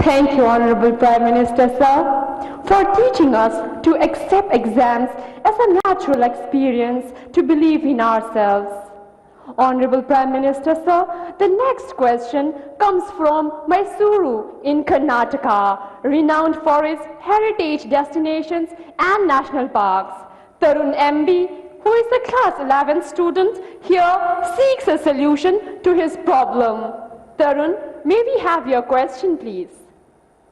Thank you, Honorable Prime Minister, sir, for teaching us to accept exams as a natural experience to believe in ourselves. Honorable Prime Minister, sir, the next question comes from Mysuru in Karnataka, renowned for its heritage destinations and national parks. Tarun MB, who is a class 11 student here, seeks a solution to his problem. Tarun, may we have your question, please?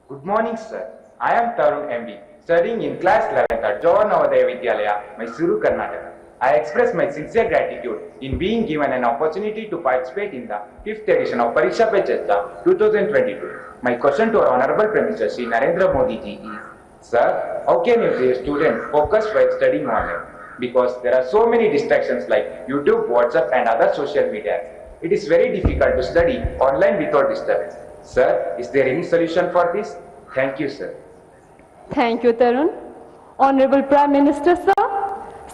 Good morning, sir. I am Tarun MB, studying in class 11th at Jawahar Navodaya Vidyalaya, Mysuru, Karnataka. I express my sincere gratitude in being given an opportunity to participate in the 5th edition of Pariksha Pe Charcha 2022. My question to our Honorable Prime Minister Shri Narendra Modi ji is, sir, how can you be a student focused while studying online? Because there are so many distractions like YouTube, WhatsApp and other social media. It is very difficult to study online without disturbance. Sir, is there any solution for this? Thank you, sir. Thank you, Tarun. Honorable Prime Minister, sir,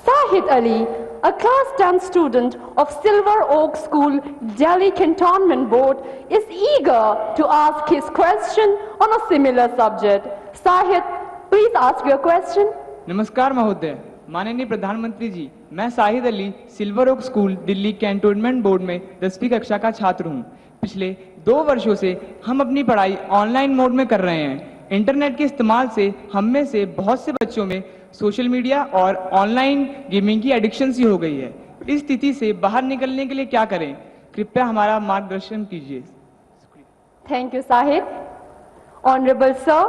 Sahid Ali, a class 10 student of Silver Oak School, Delhi Cantonment Board, is eager to ask his question on a similar subject. Sahid, please ask your question. नमस्कार महोदय, माननीय प्रधानमंत्री जी, मैं Sahid Ali Silver Oak School Delhi Cantonment Board में 10वीं कक्षा का छात्र हूं। पिछले 2 वर्षों से हम अपनी पढ़ाई ऑनलाइन मोड में कर रहे हैं। इंटरनेट के इस्तेमाल से हम में से बहुत से बच्चों में सोशल मीडिया और ऑनलाइन गेमिंग की एडिक्शन सी हो गई है। इस स्थिति से बाहर निकलने के लिए क्या करें? कृपया हमारा मार्गदर्शन कीजिए। Thank you, Sahid. Honorable Sir,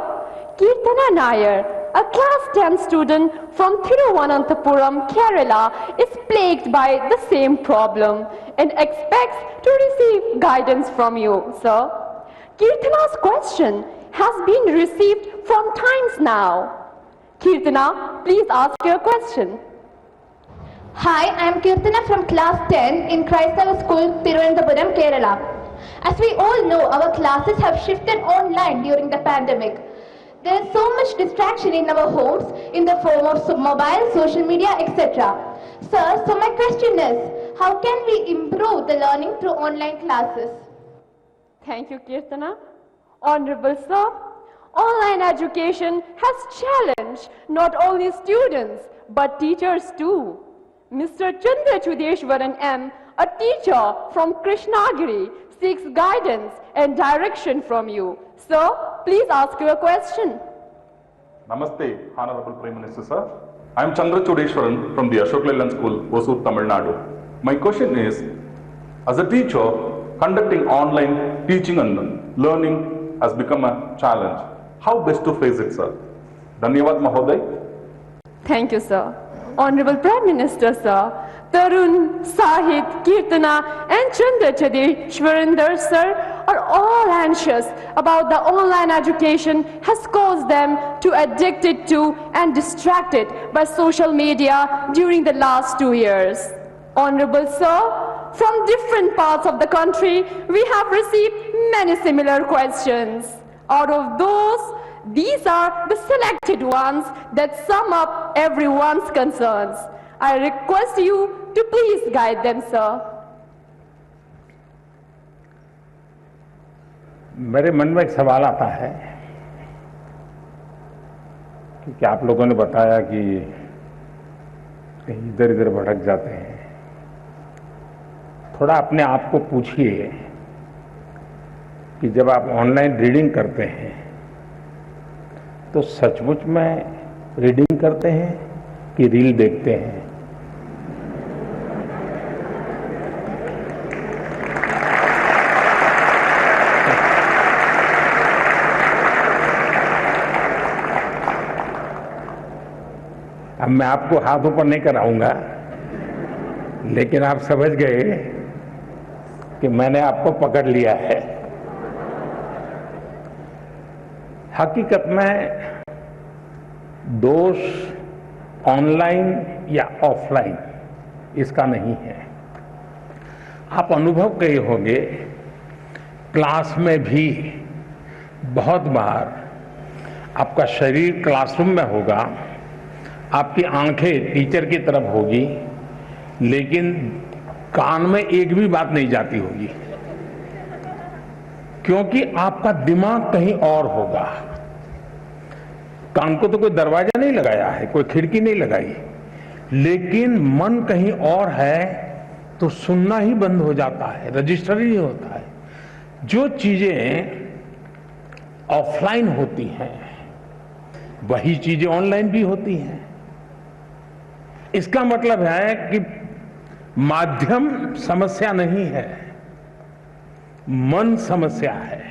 Kirtana Nair, a class 10 student from Thiruvananthapuram, Kerala, is plagued by the same problem and expects to receive guidance from you, sir. Kirtana's question has been received from times now. Kirtana, please ask your question. Hi, I am Kirtana from class 10 in Christala School, Thiruvananthapuram, Kerala. As we all know, our classes have shifted online during the pandemic. There is so much distraction in our homes in the form of mobile, social media, etc. Sir, so my question is, how can we improve the learning through online classes? Thank you, Kirtana. Honorable Sir, online education has challenged not only students but teachers too. Mr. Chandra Chudeshwaran M., a teacher from Krishnagiri, seeks guidance and direction from you. Sir, please ask your question. Namaste, Honorable Prime Minister, sir. I am Chandra Chudeshwaran from the Ashok Leyland School, Hosur, Tamil Nadu. My question is, as a teacher, conducting online teaching and learning has become a challenge. How best to face it, sir? Dhanyavad, Mahoday. Thank you, sir. Honorable Prime Minister, sir, Tarun, Sahid, Kirtana and Chandra Chudeshwaran, sir, are all anxious about the online education has caused them to addicted to and distracted by social media during the last 2 years. Honorable sir, from different parts of the country, we have received many similar questions. Out of those, these are the selected ones that sum up everyone's concerns. I request you to please guide them, sir. मेरे मन में एक सवाल आता है कि आप लोगों ने बताया कि कहीं इधर इधर भटक जाते हैं। थोड़ा अपने आप को पूछिए कि जब आप ऑनलाइन रीडिंग करते हैं तो सचमुच में रीडिंग करते हैं कि रील देखते हैं? अब मैं आपको हाथ ऊपर नहीं कराऊंगा, लेकिन आप समझ गए कि मैंने आपको पकड़ लिया है। हकीकत में दोष ऑनलाइन या ऑफलाइन इसका नहीं है। आप अनुभव किए होंगे, क्लास में भी बहुत बार आपका शरीर क्लासरूम में होगा, आपकी आंखें टीचर की तरफ होगी, लेकिन कान में एक भी बात नहीं जाती होगी। क्योंकि आपका दिमाग कहीं और होगा। कान को तो कोई दरवाजा नहीं लगाया है, कोई खिड़की नहीं लगाई, लेकिन मन कहीं और है तो सुनना ही बंद हो जाता है, रजिस्टर ही नहीं होता है। जो चीजें ऑफलाइन होती हैं वही चीजें ऑनलाइन भी होती हैं। इसका मतलब है कि माध्यम समस्या नहीं है, मन समस्या है।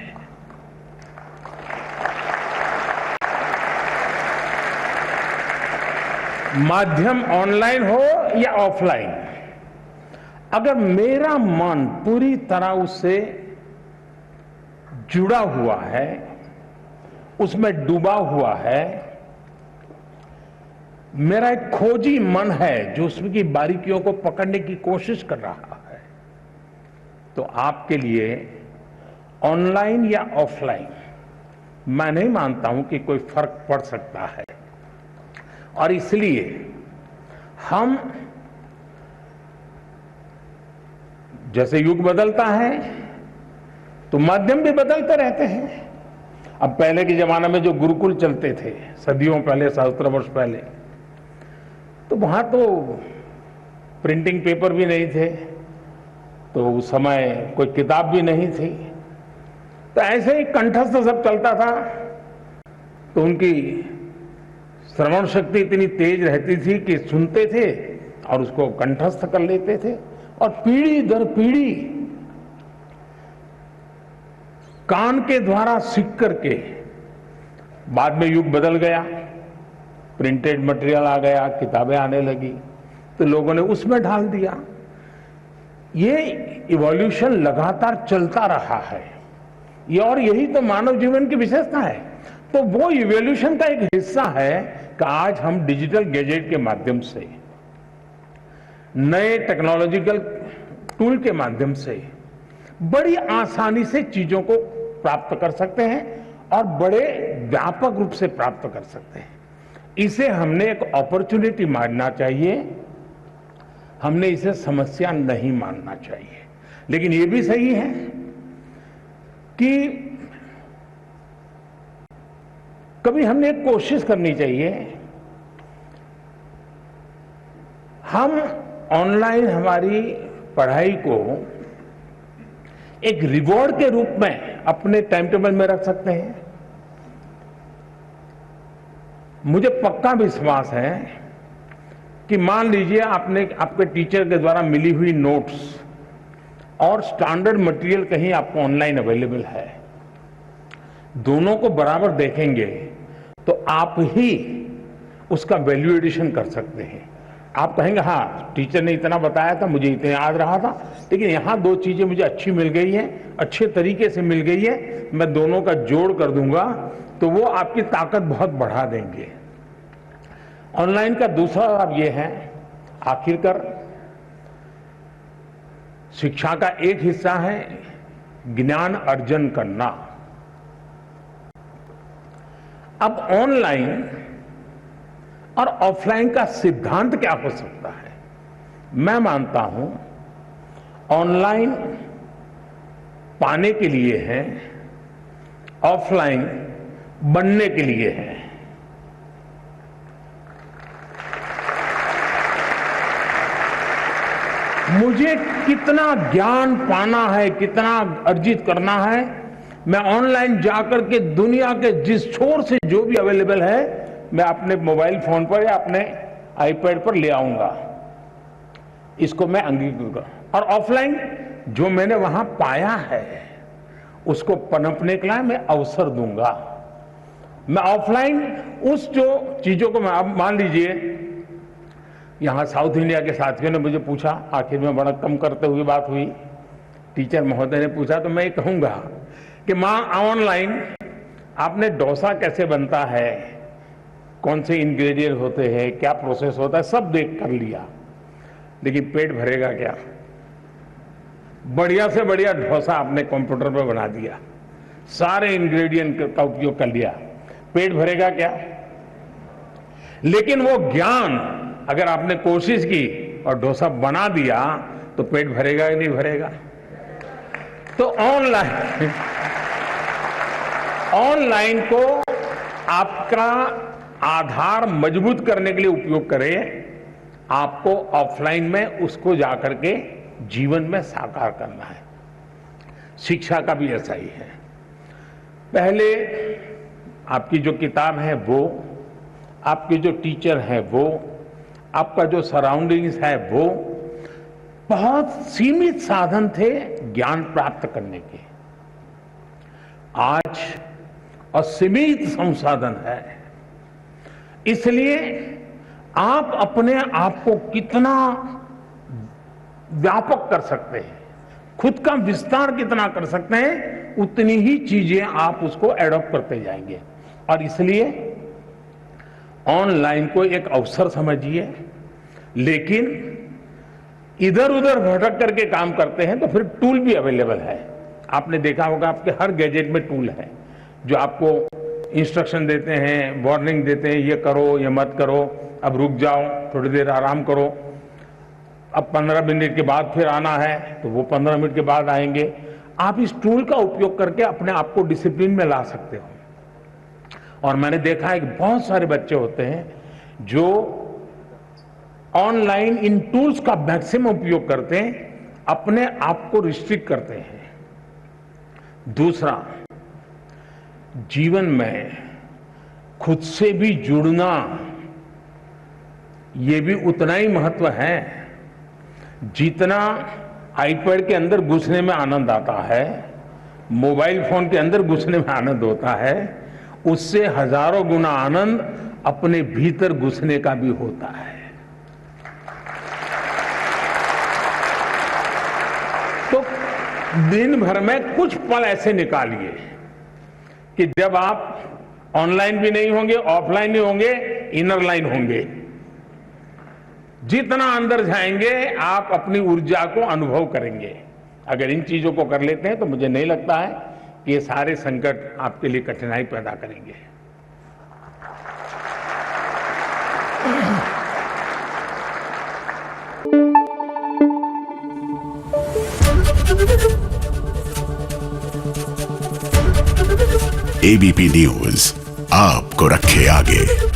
माध्यम ऑनलाइन हो या ऑफलाइन, अगर मेरा मन पूरी तरह उससे जुड़ा हुआ है, उसमें डूबा हुआ है, मेरा एक खोजी मन है जो उसकी बारीकियों को पकड़ने की कोशिश कर रहा है, तो आपके लिए ऑनलाइन या ऑफलाइन मैं नहीं मानता हूं कि कोई फर्क पड़ सकता है। और इसलिए हम जैसे युग बदलता है तो माध्यम भी बदलते रहते हैं। अब पहले के जमाने में जो गुरुकुल चलते थे सदियों पहले, सहस्त्र वर्ष पहले, तो वहां तो प्रिंटिंग पेपर भी नहीं थे, तो उस समय कोई किताब भी नहीं थी, तो ऐसे ही कंठस्थ सब चलता था। तो उनकी श्रवण शक्ति इतनी तेज रहती थी कि सुनते थे और उसको कंठस्थ कर लेते थे, और पीढ़ी दर पीढ़ी कान के द्वारा सीख करके, बाद में युग बदल गया, प्रिंटेड मटेरियल आ गया, किताबें आने लगी, तो लोगों ने उसमें ढाल दिया। ये इवोल्यूशन लगातार चलता रहा है, ये और यही तो मानव जीवन की विशेषता है। तो वो इवोल्यूशन का एक हिस्सा है कि आज हम डिजिटल गैजेट के माध्यम से, नए टेक्नोलॉजिकल टूल के माध्यम से बड़ी आसानी से चीजों को प्राप्त कर सकते हैं और बड़े व्यापक रूप से प्राप्त कर सकते हैं। इसे हमने एक अपॉर्चुनिटी मानना चाहिए, हमने इसे समस्या नहीं मानना चाहिए। लेकिन यह भी सही है कि कभी हमने एक कोशिश करनी चाहिए, हम ऑनलाइन हमारी पढ़ाई को एक रिवॉर्ड के रूप में अपने टाइम टेबल में रख सकते हैं। मुझे पक्का विश्वास है कि मान लीजिए आपने आपके टीचर के द्वारा मिली हुई नोट्स और स्टैंडर्ड मटेरियल कहीं आपको ऑनलाइन अवेलेबल है, दोनों को बराबर देखेंगे तो आप ही उसका वैल्यू एडिशन कर सकते हैं। आप कहेंगे हाँ टीचर ने इतना बताया था, मुझे इतना याद रहा था, लेकिन यहां दो चीजें मुझे अच्छी मिल गई हैं, अच्छे तरीके से मिल गई है, मैं दोनों का जोड़ कर दूंगा, तो वो आपकी ताकत बहुत बढ़ा देंगे। ऑनलाइन का दूसरा लाभ ये है, आखिरकार शिक्षा का एक हिस्सा है ज्ञान अर्जन करना। अब ऑनलाइन और ऑफलाइन का सिद्धांत क्या हो सकता है? मैं मानता हूं ऑनलाइन पाने के लिए है, ऑफलाइन बनने के लिए है। मुझे कितना ज्ञान पाना है, कितना अर्जित करना है, मैं ऑनलाइन जाकर के दुनिया के जिस छोर से जो भी अवेलेबल है मैं अपने मोबाइल फोन पर या अपने आईपैड पर ले आऊंगा, इसको मैं अंगीकार। और ऑफलाइन जो मैंने वहां पाया है उसको पनपने के लिए मैं अवसर दूंगा। मैं ऑफलाइन उस जो चीजों को, मैं अब मान लीजिए यहां साउथ इंडिया के साथियों ने मुझे पूछा, आखिर में बड़ा कम करते हुए बात हुई, टीचर महोदय ने पूछा, तो मैं ये कहूंगा कि मां ऑनलाइन आपने डोसा कैसे बनता है, कौन से इंग्रेडिएंट होते हैं, क्या प्रोसेस होता है, सब देख कर लिया, लेकिन पेट भरेगा क्या? बढ़िया से बढ़िया डोसा आपने कंप्यूटर पर बना दिया, सारे इंग्रेडिएंट का उपयोग कर लिया, पेट भरेगा क्या? लेकिन वो ज्ञान अगर आपने कोशिश की और डोसा बना दिया तो पेट भरेगा या नहीं भरेगा? तो ऑनलाइन ऑनलाइन को आपका आधार मजबूत करने के लिए उपयोग करें, आपको ऑफलाइन में उसको जाकर के जीवन में साकार करना है। शिक्षा का भी ऐसा ही है। पहले आपकी जो किताब है वो, आपके जो टीचर है वो, आपका जो सराउंडिंग्स है वो, बहुत सीमित साधन थे ज्ञान प्राप्त करने के। आज असीमित संसाधन है, इसलिए आप अपने आप को कितना व्यापक कर सकते हैं, खुद का विस्तार कितना कर सकते हैं, उतनी ही चीजें आप उसको एडॉप्ट करते जाएंगे। और इसलिए ऑनलाइन को एक अवसर समझिए, लेकिन इधर उधर भटक करके काम करते हैं तो फिर टूल भी अवेलेबल है। आपने देखा होगा आपके हर गैजेट में टूल है जो आपको इंस्ट्रक्शन देते हैं, वार्निंग देते हैं, ये करो, ये मत करो, अब रुक जाओ, थोड़ी देर आराम करो, अब 15 मिनट के बाद फिर आना है तो वो 15 मिनट के बाद आएंगे। आप इस टूल का उपयोग करके अपने आप को डिसिप्लिन में ला सकते हो। और मैंने देखा है कि बहुत सारे बच्चे होते हैं जो ऑनलाइन इन टूल्स का मैक्सिमम उपयोग करते हैं, अपने आप को रिस्ट्रिक्ट करते हैं। दूसरा, जीवन में खुद से भी जुड़ना ये भी उतना ही महत्व है जितना आईपैड के अंदर घुसने में आनंद आता है, मोबाइल फोन के अंदर घुसने में आनंद होता है, उससे हजारों गुना आनंद अपने भीतर घुसने का भी होता है। तो दिन भर में कुछ पल ऐसे निकालिए कि जब आप ऑनलाइन भी नहीं होंगे, ऑफलाइन भी होंगे, इनर लाइन होंगे। जितना अंदर जाएंगे आप अपनी ऊर्जा को अनुभव करेंगे। अगर इन चीजों को कर लेते हैं तो मुझे नहीं लगता है कि ये सारे संकट आपके लिए कठिनाई पैदा करेंगे। एबीपी न्यूज आपको रखे आगे।